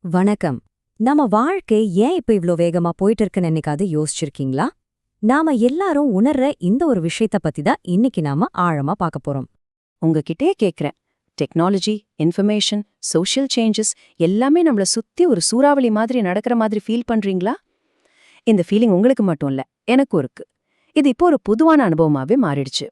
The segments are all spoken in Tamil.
வணக்கம். நம்ம வாழ்க்கை ஏன் இப்ப இவ்ளோ வேகமா போயிட்டு இருக்குன்னு என்னைக்காவது யோசிச்சிருக்கீங்களா? நாம எல்லாரும் உணர்ற இந்த ஒரு விஷயத்த பத்தி தான் இன்னைக்கு நாம ஆழமா பார்க்க போறோம். உங்ககிட்டயே கேக்குறேன். டெக்னாலஜி, இன்ஃபர்மேஷன், சோஷியல் சேஞ்சஸ் எல்லாமே நம்மள சுத்தி ஒரு சூறாவளி மாதிரி நடக்கிற மாதிரி ஃபீல் பண்றீங்களா? இந்த ஃபீலிங் உங்களுக்கு மட்டும் இல்ல, எனக்கும் இருக்கு. இது இப்போ ஒரு பொதுவான அனுபவமாவே மாறிடுச்சு.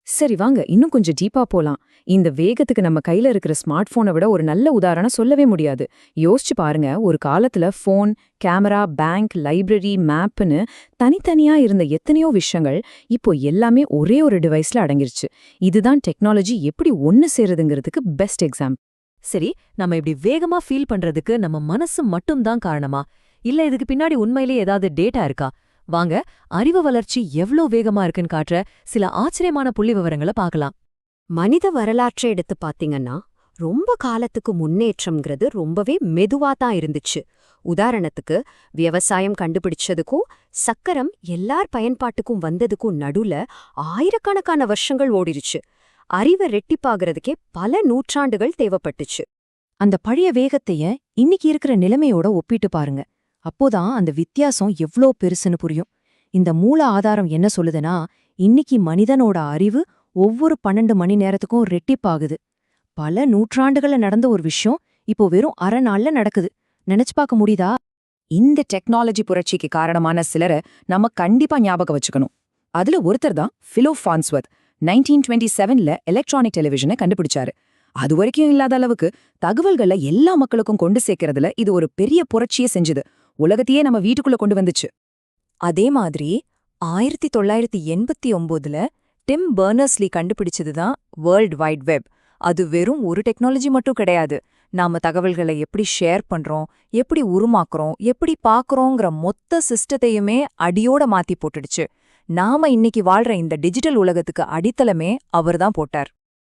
சரி வாங்க இன்னும் கொஞ்சம் டீப்பா போலாம். இந்த வேகத்துக்கு நம்ம கையில இருக்கிற ஸ்மார்ட் போனை விட ஒரு நல்ல உதாரணம் சொல்லவே முடியாது. யோசிச்சு பாருங்க, ஒரு காலத்துல போன், கேமரா, பேங்க், லைப்ரரி, மேப்னு தனித்தனியா இருந்த எத்தனையோ விஷயங்கள் இப்போ எல்லாமே ஒரே ஒரு டிவைஸ்ல அடங்கிருச்சு. இதுதான் டெக்னாலஜி எப்படி ஒன்னு சேருதுங்கிறதுக்கு பெஸ்ட் எக்ஸாம்பிள். சரி, நம்ம இப்படி வேகமா ஃபீல் பண்றதுக்கு நம்ம மனசு மட்டும்தான் காரணமா? இல்ல இதுக்கு பின்னாடி உண்மையிலேயே ஏதாவது டேட்டா இருக்கா? வாங்க, அறிவு வளர்ச்சி எவ்ளோ வேகமா இருக்குன்னு காட்டுற சில ஆச்சரியமான புள்ளிவிவரங்களை பார்க்கலாம். மனித வரலாற்றை எடுத்து பாத்தீங்கன்னா, ரொம்ப காலத்துக்கு முன்னேற்றம்ங்கிறது ரொம்பவே மெதுவா தான் இருந்துச்சு. உதாரணத்துக்கு, விவசாயம் கண்டுபிடிச்சதுக்கும் சக்கரம் எல்லார் பயன்பாட்டுக்கும் வந்ததுக்கும் நடுல ஆயிரக்கணக்கான வருஷங்கள் ஓடிருச்சு. அறிவை ரெட்டிப்பாகிறதுக்கே பல நூற்றாண்டுகள் தேவைப்பட்டுச்சு. அந்த பழைய வேகத்தைய இன்னைக்கு இருக்கிற நிலைமையோட ஒப்பிட்டு பாருங்க. அப்போதான் அந்த வித்தியாசம் எவ்ளோ பெருசுன்னு புரியும். இந்த மூல ஆதாரம் என்ன சொல்லுதுன்னா, இன்னைக்கு மனிதனோட அறிவு ஒவ்வொரு 12 மணி நேரத்துக்கும் ரெட்டிப்பாகுது. பல நூற்றாண்டுகள நடந்த ஒரு விஷயம் இப்போ வெறும் அரை நாள்ல நடக்குது. நினைச்சு பார்க்க முடியுதா? இந்த டெக்னாலஜி புரட்சிக்கு காரணமான சிலரை நம்ம கண்டிப்பா ஞாபகம் வச்சுக்கணும். அதுல ஒருத்தர் தான் ஃபிலோ ஃபான்ஸ்வர்த். 1927ல எலக்ட்ரானிக் டெலிவிஷனை கண்டுபிடிச்சாரு. அது வரைக்கும் இல்லாத அளவுக்கு தகவல்களை எல்லா மக்களுக்கும் கொண்டு சேர்க்கறதுல இது ஒரு பெரிய புரட்சியை செஞ்சுது. உலகத்தையே நம்ம வீட்டுக்குள்ள கொண்டு வந்துச்சு. அதே மாதிரி 1989ல டிம் பர்னர்ஸ்-லீ கண்டுபிடிச்சதுதான் வேர்ல்ட் வைட் வெப். அது வெறும் ஒரு டெக்னாலஜி மட்டும் கிடையாது. நாம தகவல்களை எப்படி ஷேர் பண்றோம், எப்படி உருமாக்குறோம், எப்படி பார்க்கறோங்கிற மொத்த சிஸ்டத்தையுமே அடியோட மாத்தி போட்டுடுச்சு. நாம இன்னைக்கு வாழ்ற இந்த டிஜிட்டல் உலகத்துக்கு அடித்தளமே அவர்தான் போட்டார்.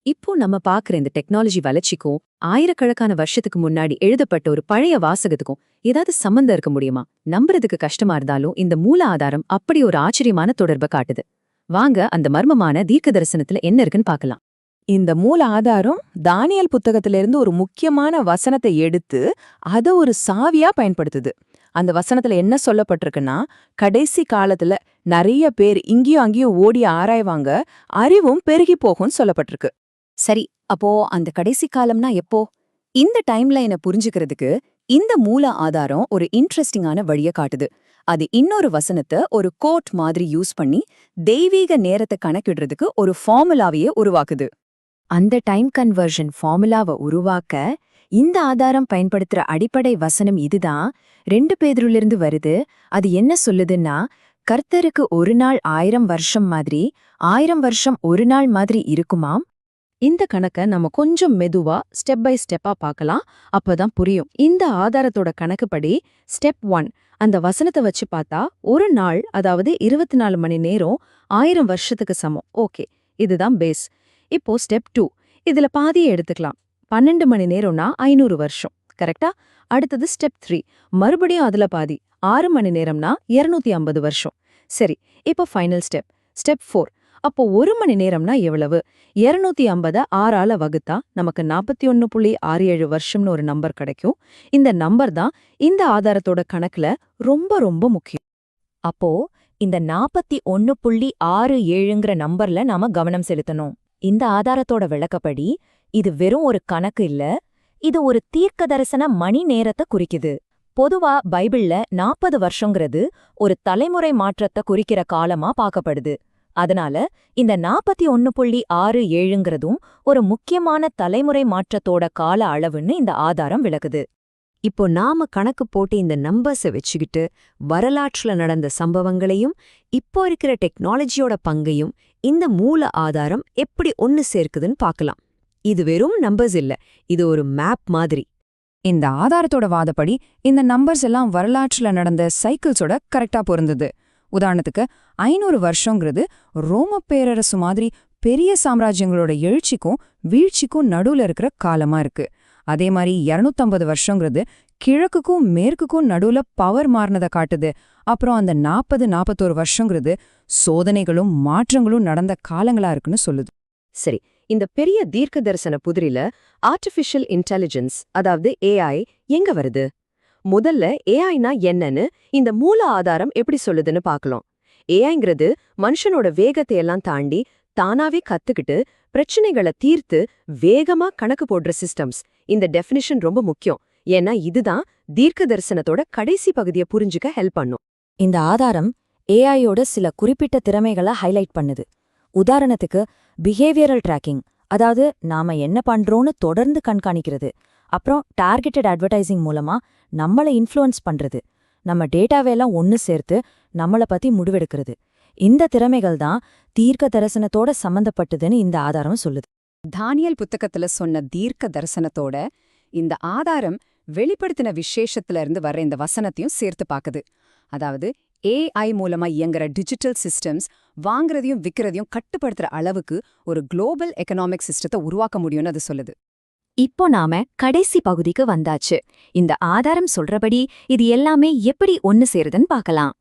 இப்போ நம்ம பாக்குற இந்த டெக்னாலஜி வளர்ச்சிக்கும் ஆயிரக்கணக்கான வருஷத்துக்கு முன்னாடி எழுதப்பட்ட ஒரு பழைய வாசகத்துக்கும் ஏதாவது சம்பந்தம் இருக்க முடியுமா? நம்புறதுக்கு கஷ்டமா இருந்தாலும் இந்த மூல ஆதாரம் அப்படி ஒரு ஆச்சரியமான தொடர்பை காட்டுது. வாங்க அந்த மர்மமான தீர்க்க தரிசனத்துல என்ன இருக்குன்னு பார்க்கலாம். இந்த மூல ஆதாரம் தானியல் புத்தகத்திலிருந்து ஒரு முக்கியமான வசனத்தை எடுத்து அதை ஒரு சாவியா பயன்படுத்துது. அந்த வசனத்துல என்ன சொல்லப்பட்டிருக்குன்னா, கடைசி காலத்துல நிறைய பேர் இங்கேயும் அங்கேயும் ஓடி ஆராய்வாங்க, அறிவும் பெருகி போகும்னு சொல்லப்பட்டிருக்கு. சரி, அப்போ அந்த கடைசி காலம்னா எப்போ? இந்த டைம்லைனை புரிஞ்சுக்கிறதுக்கு இந்த மூல ஆதாரம் ஒரு இன்ட்ரெஸ்டிங்கான வழியை காட்டுது. அது இன்னொரு வசனத்தை ஒரு கோட் மாதிரி யூஸ் பண்ணி தெய்வீக நேரத்தை கணக்கிடுறதுக்கு ஒரு ஃபார்முலாவையே உருவாக்குது. அந்த டைம் கன்வர்ஷன் ஃபார்முலாவை உருவாக்க இந்த ஆதாரம் பயன்படுத்துற அடிப்படை வசனம் இதுதான். 2 பேதுருலிருந்து வருது. அது என்ன சொல்லுதுன்னா, கர்த்தருக்கு ஒரு நாள் 1000 வருஷம் மாதிரி 1000 வருஷம் ஒரு நாள் மாதிரி இருக்குமாம். இந்த கணக்க நம்ம கொஞ்சம் மெதுவா ஸ்டெப் பை ஸ்டெப்பா பார்க்கலாம். அப்பதான் புரியும். இந்த ஆதாரத்தோட கணக்குப்படி ஸ்டெப் 1, அந்த வசனத்தை வச்சு பார்த்தா ஒரு நாள், அதாவது 24 மணி நேரம் 1000 வருஷத்துக்கு சமம். ஓகே, இதுதான் பேஸ். இப்போ ஸ்டெப் 2, இதுல பாதியை எடுத்துக்கலாம். 12 மணி நேரம்னா 500 வருஷம். கரெக்டா? அடுத்தது ஸ்டெப் 3, மறுபடியும் அதுல பாதி 6 மணி நேரம்னா 250 வருஷம். சரி, இப்போ ஃபைனல் ஸ்டெப், ஸ்டெப் 4. அப்போ 1 மணி நேரம்னா எவ்வளவு? 250 6ஆல வகுத்தா நமக்கு 41.67 வருஷம்னு ஒரு நம்பர் கிடைக்கும். இந்த நம்பர் தான் இந்த ஆதாரத்தோட கணக்குல ரொம்ப ரொம்ப முக்கியம். அப்போ இந்த 41.67ங்கிற நம்பர்ல நாம கவனம் செலுத்தணும். இந்த ஆதாரத்தோட விளக்கப்படி இது வெறும் ஒரு கணக்கு இல்ல, இது ஒரு தீர்க்க தரிசன மணி நேரத்தை குறிக்குது. பொதுவா பைபிள்ல 40 வருஷங்கிறது ஒரு தலைமுறை மாற்றத்தை குறிக்கிற காலமா பார்க்கப்படுது. அதனால இந்த 41.67ங்கிறதும் ஒரு முக்கியமான தலைமுறை மாற்றத்தோட கால அளவுன்னு இந்த ஆதாரம் விளக்குது. இப்போ நாம கணக்கு போட்டு இந்த நம்பர்ஸை வச்சுக்கிட்டு வரலாற்றுல நடந்த சம்பவங்களையும் இப்போ இருக்கிற டெக்னாலஜியோட பங்கையும் இந்த மூல ஆதாரம் எப்படி ஒன்னு சேர்க்குதுன்னு பார்க்கலாம். இது வெறும் நம்பர்ஸ் இல்ல, இது ஒரு மேப் மாதிரி. இந்த ஆதாரத்தோட வாதப்படி இந்த நம்பர்ஸ் எல்லாம் வரலாற்றுல நடந்த சைக்கிள்ஸோட கரெக்டா பொருந்தது. உதாரணத்துக்கு 500 வருஷங்கிறது ரோம பேரரசு மாதிரி பெரிய சாம்ராஜ்யங்களோட எழுச்சிக்கும் வீழ்ச்சிக்கும் நடுவுல இருக்கிற காலமா இருக்கு. அதே மாதிரி 250 வருஷங்கிறது கிழக்குக்கும் மேற்குக்கும் நடுவுல பவர் மாறினதை காட்டுது. அப்புறம் அந்த 40-41 வருஷங்கிறது சோதனைகளும் மாற்றங்களும் நடந்த காலங்களா இருக்குன்னு சொல்லுது. சரி, இந்த பெரிய தீர்க்க தரிசன புதிரில ஆர்டிஃபிஷியல் இன்டெலிஜென்ஸ் அதாவது ஏஐ எங்க வருது? முதல்ல ஏஐனா என்னன்னு இந்த மூல ஆதாரம் எப்படி சொல்லுதுன்னு பார்க்கலாம். ஏஐங்கிறது மனுஷனோட வேகத்தை எல்லாம் தாண்டி தானாவே கத்துக்கிட்டு பிரச்சனைகளை தீர்த்து வேகமா கணக்கு போடுற சிஸ்டம்ஸ். இந்த டெஃபினிஷன் ரொம்ப முக்கியம். ஏன்னா இதுதான் தீர்க்க தரிசனத்தோட கடைசி பகுதியை புரிஞ்சுக்க ஹெல்ப் பண்ணும். இந்த ஆதாரம் ஏஐயோட சில குறிப்பிட்ட திறமைகளை ஹைலைட் பண்ணுது. உதாரணத்துக்கு பிஹேவியரல் ட்ராக்கிங், அதாவது நாம என்ன பண்றோம்னு தொடர்ந்து கண்காணிக்கிறது. அப்புறம் டார்கெட்டட் அட்வர்டைசிங் மூலமா நம்மளை இன்ஃப்ளூயன்ஸ் பண்றது, நம்ம டேட்டாவையெல்லாம் ஒன்னு சேர்த்து நம்மள பத்தி முடிவெடுக்கிறது. இந்த திறமைகள் தான் தீர்க்க தரிசனத்தோட சம்பந்தப்பட்டதுன்னு இந்த ஆதாரம் சொல்லுது. தானியல் புத்தகத்துல சொன்ன தீர்க்க தரிசனத்தோட இந்த ஆதாரம் வெளிப்படுத்தின விசேஷத்துல இருந்து வர்ற இந்த வசனத்தையும் சேர்த்து பாக்குது. அதாவது ஏஐ மூலமா இயங்குற டிஜிட்டல் சிஸ்டம்ஸ் வாங்குறதையும் விக்கிறதையும் கட்டுப்படுத்துற அளவுக்கு ஒரு குளோபல் எக்கனாமிக் சிஸ்டத்தை உருவாக்க முடியும்னு அது சொல்லுது. இப்போ நாம கடைசி பகுதிக்கு வந்தாச்சு. இந்த ஆதாரம் சொல்றபடி இது எல்லாமே எப்படி ஒன்னு சேருதுன்னு பார்க்கலாம்.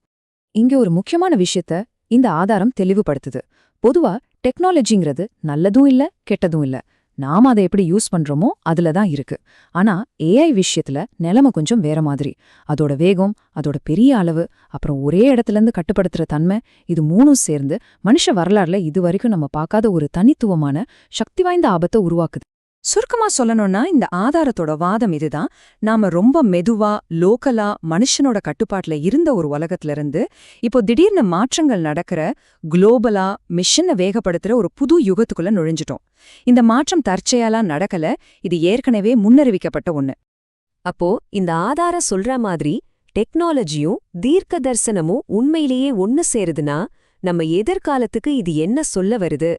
இங்க ஒரு முக்கியமான விஷயத்த இந்த ஆதாரம் தெளிவுபடுத்துது. பொதுவா டெக்னாலஜிங்கிறது நல்லதும் இல்ல கெட்டதும் இல்ல, நாம அதை எப்படி யூஸ் பண்றோமோ அதுல தான் இருக்கு. ஆனா ஏஐ விஷயத்துல நிலைமை கொஞ்சம் வேற மாதிரி. அதோட வேகம், அதோட பெரிய அளவு, அப்புறம் ஒரே இடத்துல இருந்து கட்டுப்படுத்துற தன்மை, இது மூணும் சேர்ந்து மனுஷ வரலாறுல இதுவரைக்கும் நம்ம பார்க்காத ஒரு தனித்துவமான சக்தி வாய்ந்த ஆபத்தை உருவாக்குது. சுருக்கமா சொல்லணும்னா இந்த ஆதாரத்தோட வாதம் இதுதான். நாம ரொம்ப மெதுவா லோக்கலா மனுஷனோட கட்டுப்பாட்டுல இருந்த ஒரு உலகத்துல இருந்து இப்போ திடீர்னு மாற்றங்கள் நடக்கிற குளோபலா மிஷனை வேகப்படுத்துற ஒரு புது யுகத்துக்குள்ள நுழைஞ்சிட்டோம். இந்த மாற்றம் தற்செயலா நடக்கல, இது ஏற்கனவே முன்னறிவிக்கப்பட்ட ஒண்ணு. அப்போ இந்த ஆதாரம் சொல்ற மாதிரி டெக்னாலஜியும் தீர்க்க தரிசனமும் உண்மையிலேயே ஒன்னு சேருதுன்னா நம்ம எதிர்காலத்துக்கு இது என்ன சொல்ல வருது?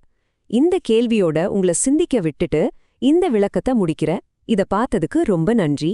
இந்த கேள்வியோட உங்களை சிந்திக்க விட்டுட்டு இந்த விளக்கத்தை முடிக்கிறேன். இத பார்த்ததுக்கு ரொம்ப நன்றி.